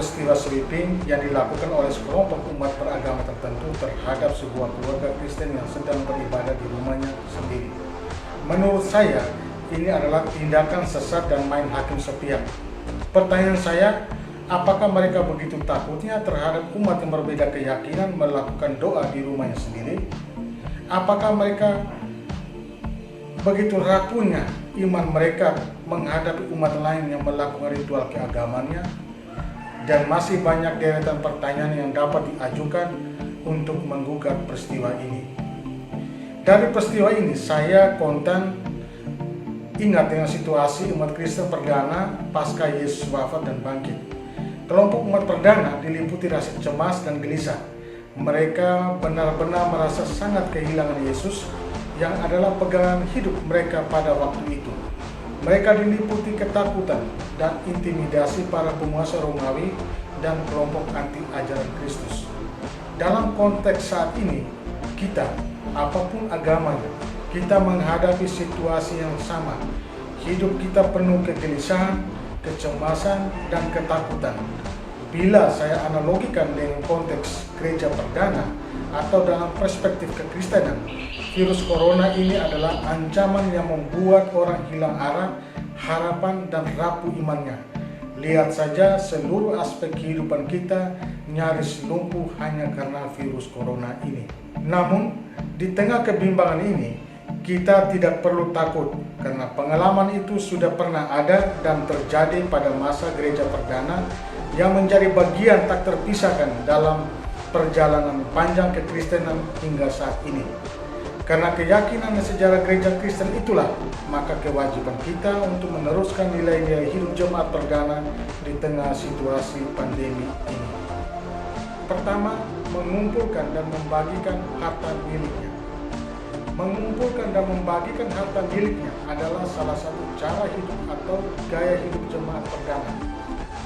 peristiwa sweeping yang dilakukan oleh sekelompok umat beragama tertentu terhadap sebuah keluarga Kristen yang sedang beribadah di rumahnya sendiri. Menurut saya, ini adalah tindakan sesat dan main hakim sepihak. Pertanyaan saya, apakah mereka begitu takutnya terhadap umat yang berbeda keyakinan melakukan doa di rumahnya sendiri? Apakah mereka begitu rapuhnya iman mereka menghadapi umat lain yang melakukan ritual keagamannya? Dan masih banyak deretan pertanyaan yang dapat diajukan untuk menggugat peristiwa ini. Dari peristiwa ini, saya kontan ingat dengan situasi umat Kristen perdana pasca Yesus wafat dan bangkit. Kelompok umat perdana diliputi rasa cemas dan gelisah. Mereka benar-benar merasa sangat kehilangan Yesus yang adalah pegangan hidup mereka pada waktu itu. Mereka diliputi ketakutan dan intimidasi para penguasa Romawi dan kelompok anti ajaran Kristus. Dalam konteks saat ini, kita, apapun agamanya, kita menghadapi situasi yang sama. Hidup kita penuh kegelisahan, kecemasan, dan ketakutan. Bila saya analogikan dengan konteks gereja perdana atau dalam perspektif kekristenan, virus corona ini adalah ancaman yang membuat orang hilang arah, harapan, dan rapuh imannya. Lihat saja seluruh aspek kehidupan kita nyaris lumpuh hanya karena virus corona ini. Namun, di tengah kebimbangan ini, kita tidak perlu takut karena pengalaman itu sudah pernah ada dan terjadi pada masa gereja perdana yang menjadi bagian tak terpisahkan dalam perjalanan panjang kekristenan hingga saat ini. Karena keyakinan dan sejarah gereja Kristen itulah, maka kewajiban kita untuk meneruskan nilai-nilai hidup jemaat perdana di tengah situasi pandemi ini. Pertama, mengumpulkan dan membagikan harta miliknya. Mengumpulkan dan membagikan harta miliknya adalah salah satu cara hidup atau gaya hidup jemaat perdana.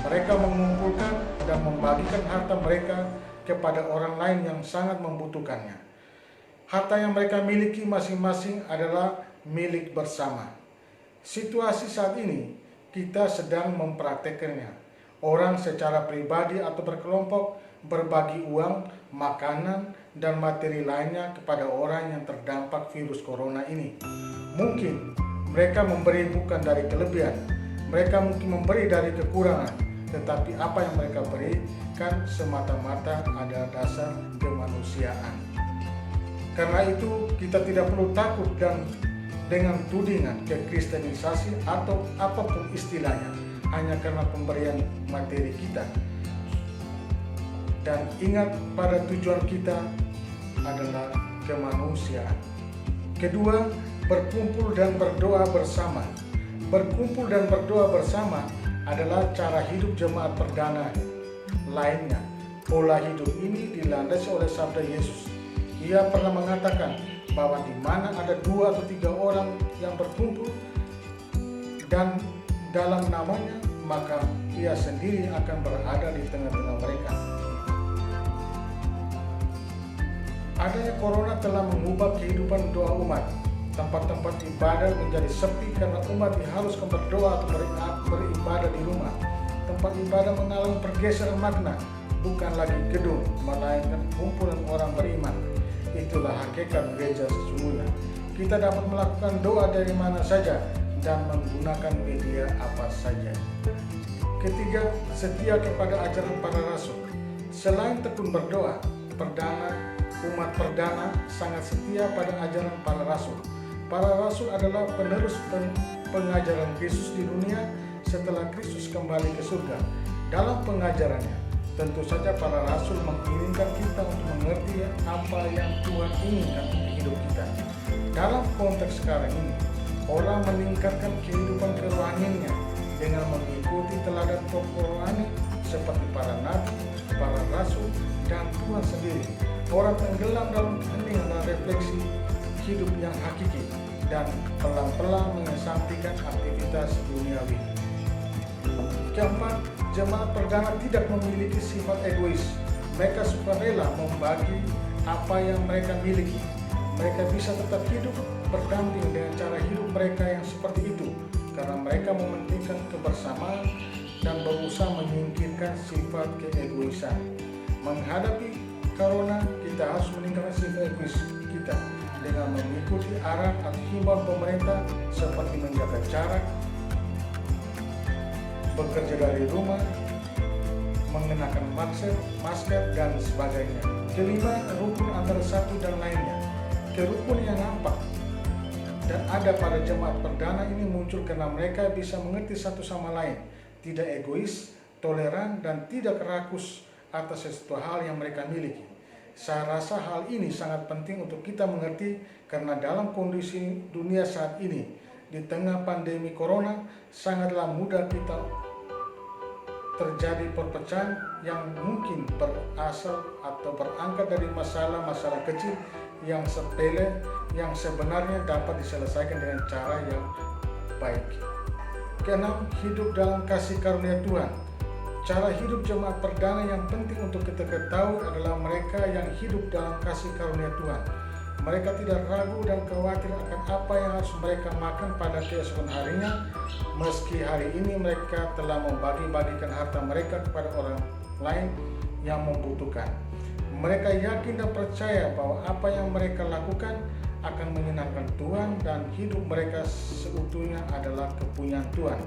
Mereka mengumpulkan dan membagikan harta mereka kepada orang lain yang sangat membutuhkannya. Harta yang mereka miliki masing-masing adalah milik bersama. Situasi saat ini, kita sedang mempraktekannya. Orang secara pribadi atau berkelompok berbagi uang, makanan, dan materi lainnya kepada orang yang terdampak virus corona ini. Mungkin mereka memberi bukan dari kelebihan, mereka mungkin memberi dari kekurangan, tetapi apa yang mereka berikan semata-mata ada dasar kemanusiaan. Karena itu, kita tidak perlu takut dan dengan tudingan kekristenisasi atau apapun istilahnya, hanya karena pemberian materi kita. Dan ingat, pada tujuan kita adalah kemanusiaan. Kedua, berkumpul dan berdoa bersama. Berkumpul dan berdoa bersama adalah cara hidup jemaat perdana lainnya. Pola hidup ini dilandasi oleh sabda Yesus. Ia pernah mengatakan bahwa di mana ada 2 atau 3 orang yang berkumpul dan dalam namanya, maka ia sendiri akan berada di tengah-tengah mereka. Adanya corona telah mengubah kehidupan doa umat. Tempat-tempat ibadah menjadi sepi karena umat diharuskan berdoa atau beribadah di rumah. Tempat ibadah mengalami pergeseran makna, bukan lagi gedung, melainkan kumpulan orang beriman. Itulah hakikat gereja sesungguhnya. Kita dapat melakukan doa dari mana saja dan menggunakan media apa saja. Ketiga, setia kepada ajaran para rasul. Selain tekun berdoa, umat perdana sangat setia pada ajaran para rasul. Para rasul adalah penerus pengajaran Kristus di dunia setelah Kristus kembali ke surga. Dalam pengajarannya, tentu saja para rasul menginginkan kita untuk mengerti apa yang Tuhan inginkan untuk hidup kita. Dalam konteks sekarang ini, orang meningkatkan kehidupan kerohaniannya dengan mengikuti teladan tokoh rohani seperti para nabi, para rasul, dan Tuhan sendiri. Orang tenggelam dalam keheningan dan refleksi hidup yang hakiki dan pelan-pelan mengesampingkan aktivitas duniawi. Keempat, jemaat perdana tidak memiliki sifat egois. Mereka sukarela membagi apa yang mereka miliki. Mereka bisa tetap hidup berdamping dengan cara hidup mereka yang seperti itu, karena mereka mementingkan kebersamaan, dan berusaha menyingkirkan sifat keegoisan. Menghadapi corona, kita harus meninggalkan sifat egois kita dengan mengikuti arah atau himbauan pemerintah seperti menjaga jarak, bekerja dari rumah, mengenakan masker dan sebagainya. Kelima, rukun antara satu dan lainnya. Kerukunan yang nampak dan ada pada jemaat perdana ini muncul karena mereka bisa mengerti satu sama lain, tidak egois, toleran, dan tidak rakus atas sesuatu hal yang mereka miliki. Saya rasa hal ini sangat penting untuk kita mengerti karena dalam kondisi dunia saat ini, di tengah pandemi corona, sangatlah mudah kita terjadi perpecahan yang mungkin berasal atau berangkat dari masalah-masalah kecil yang sepele yang sebenarnya dapat diselesaikan dengan cara yang baik. Keenam, hidup dalam kasih karunia Tuhan. Cara hidup jemaat perdana yang penting untuk kita ketahui adalah mereka yang hidup dalam kasih karunia Tuhan. Mereka tidak ragu dan khawatir akan apa yang harus mereka makan pada keesokan harinya, meski hari ini mereka telah membagi-bagikan harta mereka kepada orang lain yang membutuhkan. Mereka yakin dan percaya bahwa apa yang mereka lakukan akan menyenangkan Tuhan dan hidup mereka seutuhnya adalah kepunyaan Tuhan.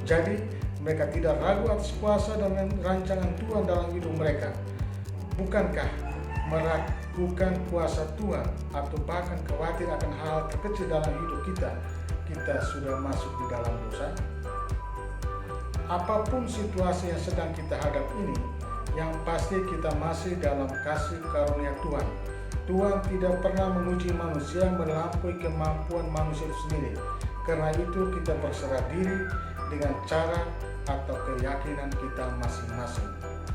Jadi, mereka tidak ragu atas kuasa dan rancangan Tuhan dalam hidup mereka. Bukankah meragukan kuasa Tuhan atau bahkan khawatir akan hal terkecil dalam hidup kita sudah masuk di dalam dosa? Apapun situasi yang sedang kita hadapi ini, yang pasti kita masih dalam kasih karunia Tuhan. Tuhan tidak pernah menguji manusia melampaui kemampuan manusia itu sendiri. Karena itu kita berserah diri dengan cara atau keyakinan kita masing-masing.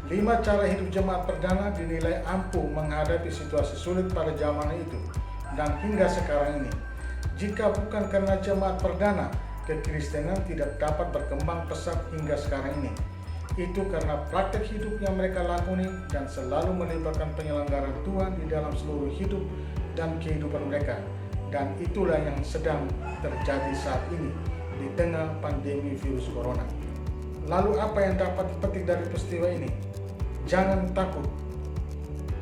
5 cara hidup jemaat perdana dinilai ampuh menghadapi situasi sulit pada zaman itu dan hingga sekarang ini. Jika bukan karena jemaat perdana, kekristenan tidak dapat berkembang pesat hingga sekarang ini. Itu karena praktek hidup yang mereka lakoni dan selalu melibatkan penyelenggaraan Tuhan di dalam seluruh hidup dan kehidupan mereka. Dan itulah yang sedang terjadi saat ini di tengah pandemi virus corona. Lalu apa yang dapat dipetik dari peristiwa ini? Jangan takut,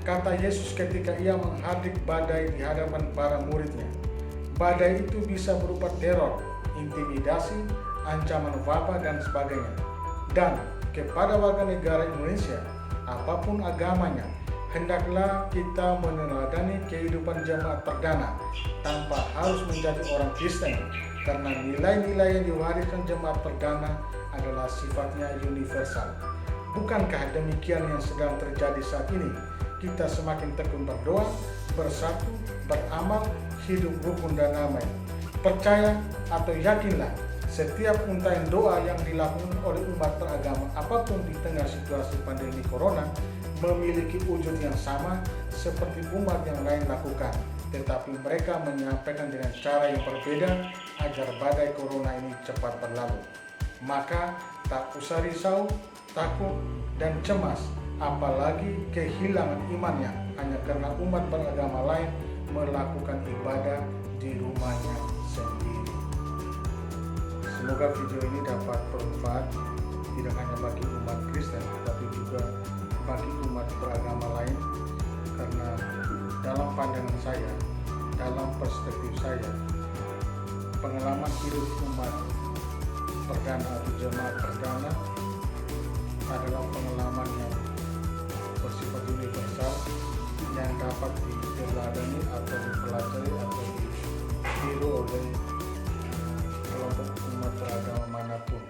kata Yesus ketika ia menghadik badai di hadapan para muridnya. Badai itu bisa berupa teror, intimidasi, ancaman wabah, dan sebagainya. Dan kepada warga negara Indonesia, apapun agamanya, hendaklah kita meneladani kehidupan jemaat perdana tanpa harus menjadi orang Kristen, karena nilai-nilai yang diwariskan jemaat perdana adalah sifatnya universal. Bukankah demikian yang sedang terjadi saat ini? Kita semakin tekun berdoa, bersatu, beramal, hidup rukun dan damai. Percaya atau yakinlah, setiap untayan doa yang dilakukan oleh umat beragama apapun di tengah situasi pandemi corona memiliki wujud yang sama seperti umat yang lain lakukan, tetapi mereka menyampaikan dengan cara yang berbeda agar badai corona ini cepat berlalu. Maka tak usah risau, takut, dan cemas, apalagi kehilangan imannya hanya karena umat beragama lain melakukan ibadah di rumahnya sendiri. Semoga video ini dapat bermanfaat tidak hanya bagi umat Kristen, tapi juga bagi umat beragama lain, karena dalam pandangan saya, dalam perspektif saya, pengalaman hidup umat perdana atau jemaat perdana adalah pengalaman yang bersifat universal yang dapat diteladani atau dipelajari atau ditiru oleh kelompok umat beragama manapun.